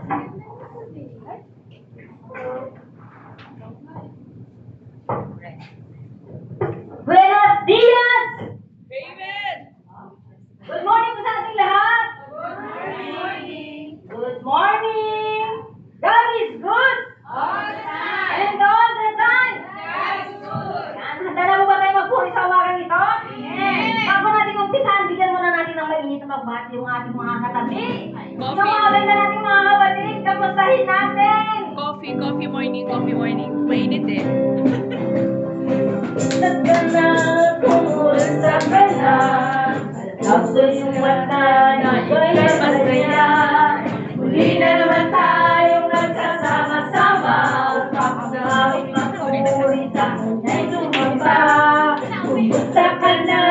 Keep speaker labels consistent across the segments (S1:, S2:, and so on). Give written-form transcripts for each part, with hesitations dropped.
S1: Buenos dias!
S2: Amen!
S1: Good morning po sa ating lahat!
S2: Good morning!
S1: Good morning! God is good!
S2: All the time!
S1: And all the time!
S2: God is good!
S1: Yan, handa na mo ba tayo magpuri sa umagang ito?
S2: Yes!
S1: Bago natin umpisahan, bigyan muna natin ng mainit na magbati yung ating mga katabi.
S2: Coffee.
S1: Yung mga ganda nating mga kapatid, kamustahin natin!
S2: Coffee morning. Mainit eh.
S1: Kumusta ka na, kumusta ka na? Tapos yung mata na ikaw'y masaya. Muli na naman tayong nagsasama-sama upang ang aming magpuri sa kanya'y sumamba. Kumusta ka na,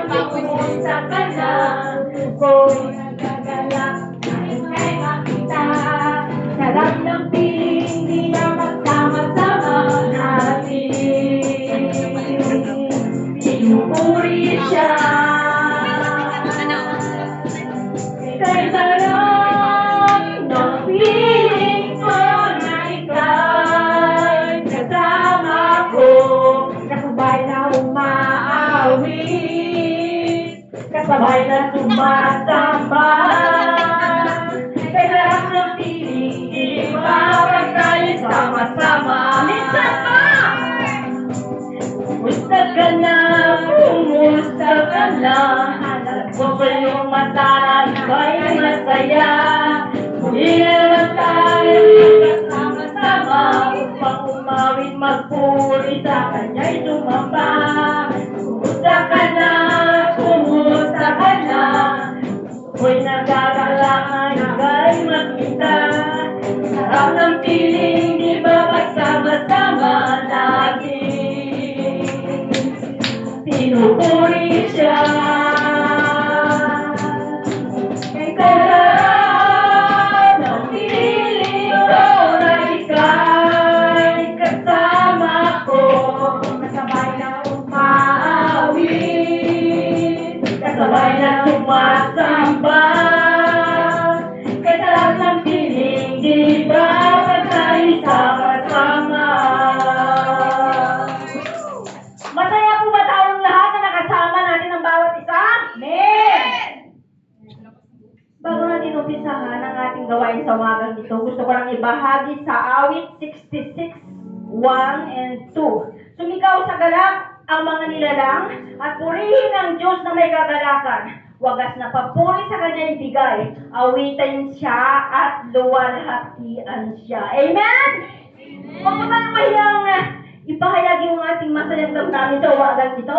S1: kumusta ka na? Kung nagagalak, nais kay makita. Sarap ng piling, di na magsama-sama natin. Pinupuri siya. Kay sarap ng piling ko na ika'y kasama ko. Kasabay na umaawit, kasabay na sumasamba. Kay sarap ng piling, di ba pag tayo sama-sama? Minsan pa! Kumusta ka na? Kumusta ka na? Alam ko ba yung mata na ikaw'y masaya? Muli na naman tayo magkasama-sama upang umawit magpuri sa kanya'y sumamba. Kumusta ka na? Kumusta ka na? Ako'y nagagalangan, ikaw'y makita. Sarap ng piling, di ba pagsama-sama natin? Pinupuri siya. Kay sarap ng piling ko na ika'y kasama ko. Kasabay na umaawit, kasabay na sumasamba. Kay sarap ng piling, di ba pagkain sama-sama? Masaya po ba tayong lahat na nakasama natin ang bawat isa? Amen! Bago natin umpisahan ang ating gawain sa umagang ito, gusto ko lang ibahagi sa awit 66, 1 and 2. Sumigaw sa galak ang mga nilalang at purihin ang Diyos na may kagalakan. Wagas na papuri sa kanyang bigay, awitin siya at luwalhatian siya. Amen? Huwag mo tayong mahiyang ipahayag yung ating masayang damdamin sa umagang ito.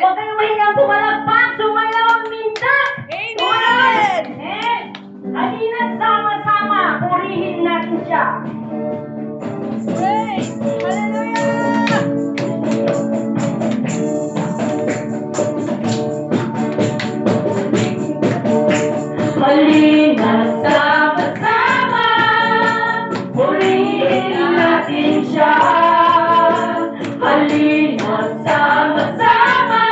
S1: Huwag kayong mahiyang pumalagpak, sumayaw ang mintak.
S2: Amen!
S1: Amen! Halina't sama-sama, purihin natin siya.
S2: Praise! Hallelujah!
S1: Halina't sama-sama, purihin natin siya. Halina't sama-sama,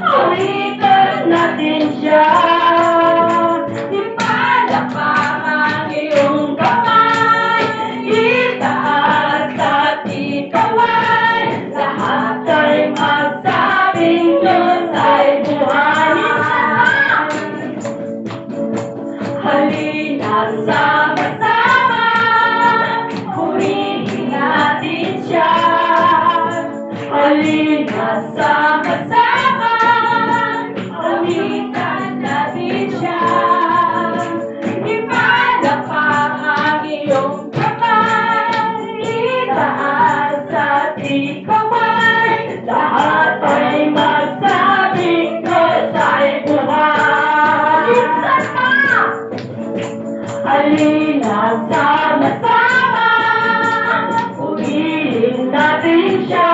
S1: awitan natin siya. Ipalakpak ang iyong kamay, itaas at ikaway. Lahat ay magsabing Diyos ay buhay. Halina't sama-sama, purihin natin siya. Halina't sama-sama, awitan natin siya. Ipalakpak ang iyong kamay, itaas at ikaway. Lahat ay magsabing Diyos ay buhay. Minsan pa! Halina't sama-sama, purihin natin siya.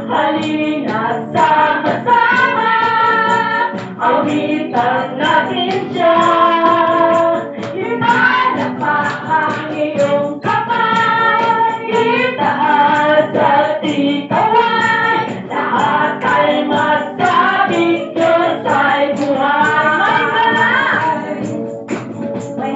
S1: Halina't sama-sama, awitan natin siya. Ipalakpak ang iyong kamay, itaas at ikaway. Lahat ay magsabing Diyos ay buhay. May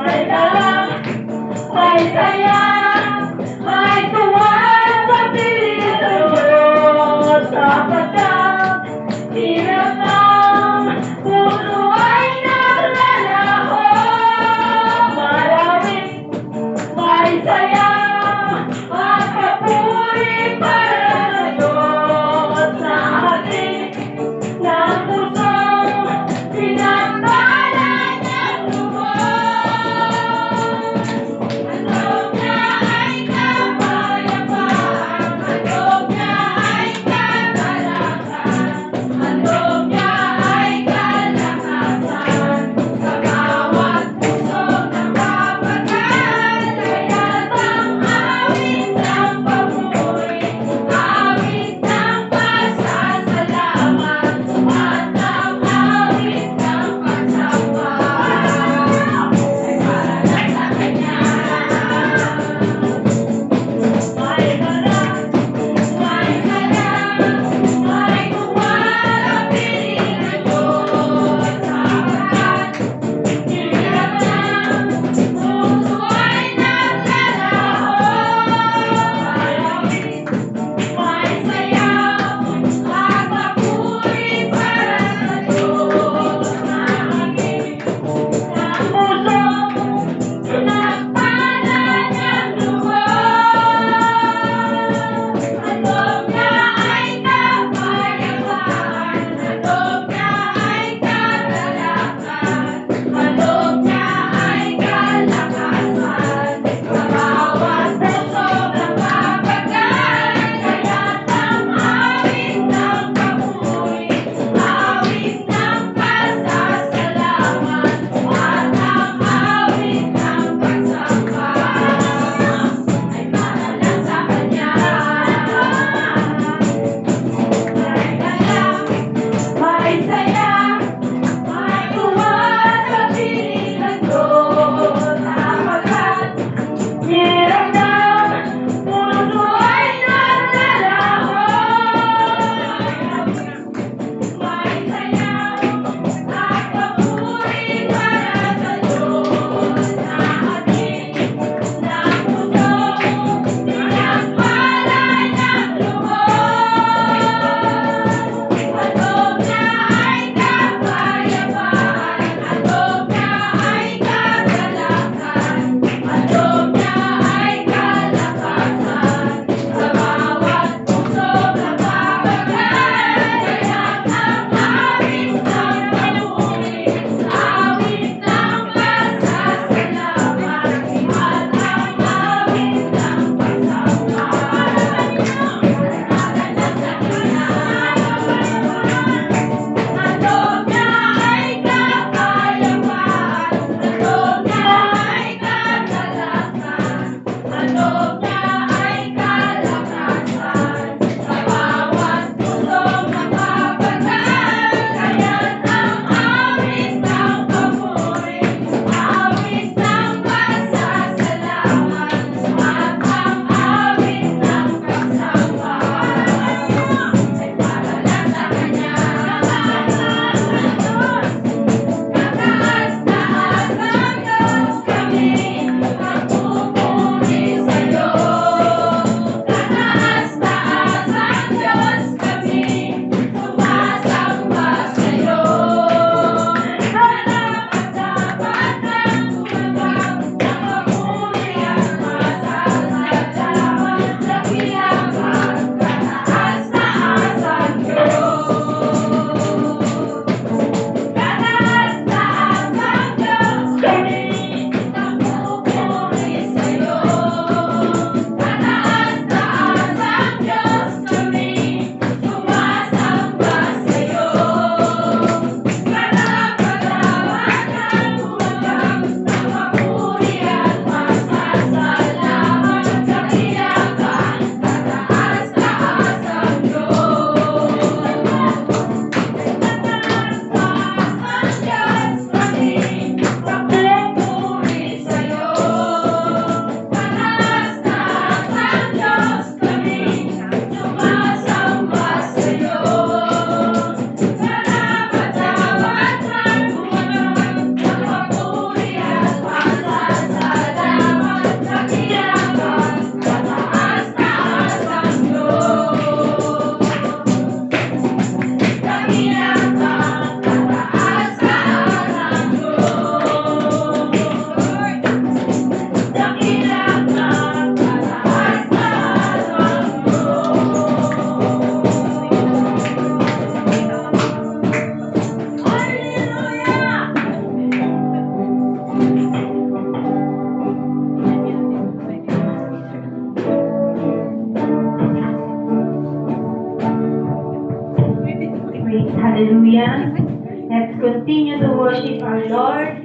S1: save our Lord.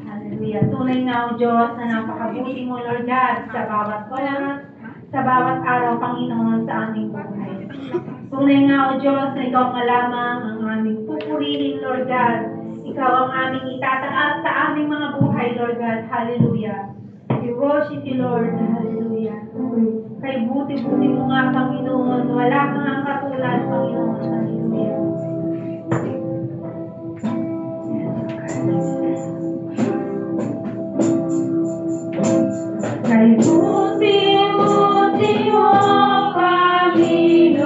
S1: Hallelujah. Tunay nga, O Diyos, na napakabuti mo, Lord God, sa bawat oras, sa bawat araw, Panginoon, sa aming buhay. Tunay nga, O Diyos, na Ikaw nga lamang ang aming pupurihin, Lord God. Ikaw ang aming itataas sa aming mga buhay, Lord God. Hallelujah. We worship you, Lord. Hallelujah. Kay buti-buti mo nga, Panginoon. Wala kang ang katulad, Panginoon. Hallelujah. Kay buti-buti mo, Panginoon,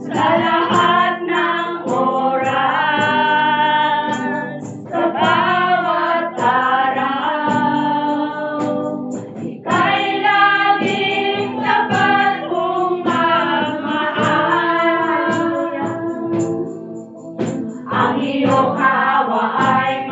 S1: sa lahat ng oras, sa bawat araw, ika'y laging dapat mong magmahal. Ang iyong awa ay